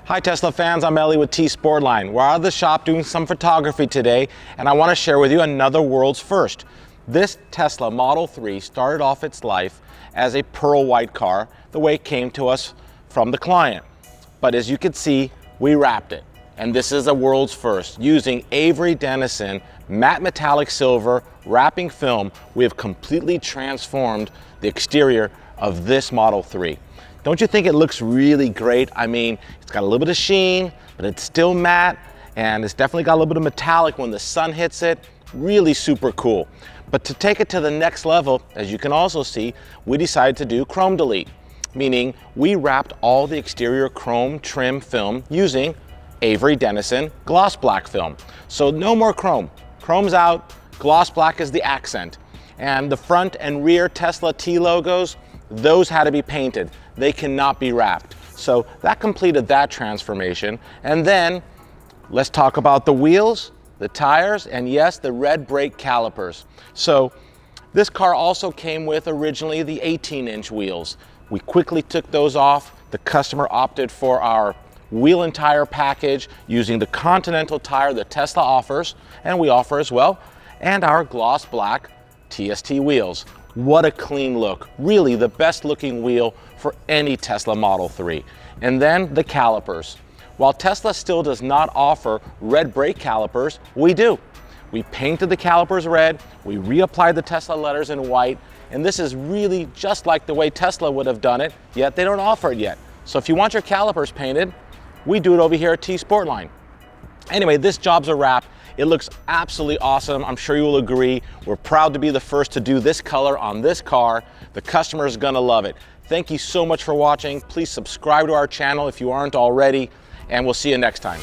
Hi Tesla fans, I'm Ellie with T Sportline. We're out of the shop doing some photography today, and I want to share with you another world's first. This Tesla Model 3 started off its life as a pearl white car, the way it came to us from the client. But as you can see, we wrapped it. And this is a world's first. Using Avery Dennison matte metallic silver wrapping film, we have completely transformed the exterior of this Model 3. Don't you think it looks really great? I mean, it's got a little bit of sheen, but it's still matte, and it's definitely got a little bit of metallic when the sun hits it. Really super cool. But to take it to the next level, as you can also see, we decided to do chrome delete, meaning we wrapped all the exterior chrome trim film using Avery Dennison gloss black film. So no more chrome. Chrome's out, gloss black is the accent. And the front and rear Tesla T logos, those had to be painted. They cannot be wrapped. So that completed that transformation. And then let's talk about the wheels, the tires, and yes, the Red Brake Calipers. So this car also came with originally the 18-inch wheels. We quickly took those off. The customer opted for our wheel and tire package using the Continental tire that Tesla offers, and we offer as well, and our gloss black TST wheels. What a clean look. Really the best looking wheel for any Tesla Model 3. And then the calipers. While Tesla still does not offer red brake calipers, we do. We painted the calipers red, we reapplied the Tesla letters in white, and this is really just like the way Tesla would have done it, yet they don't offer it yet. So if you want your calipers painted, we do it over here at T Sportline. Anyway, this job's a wrap. It looks absolutely awesome. I'm sure you will agree. We're proud to be the first to do this color on this car. The customer is gonna love it. Thank you so much for watching. Please subscribe to our channel if you aren't already, and we'll see you next time.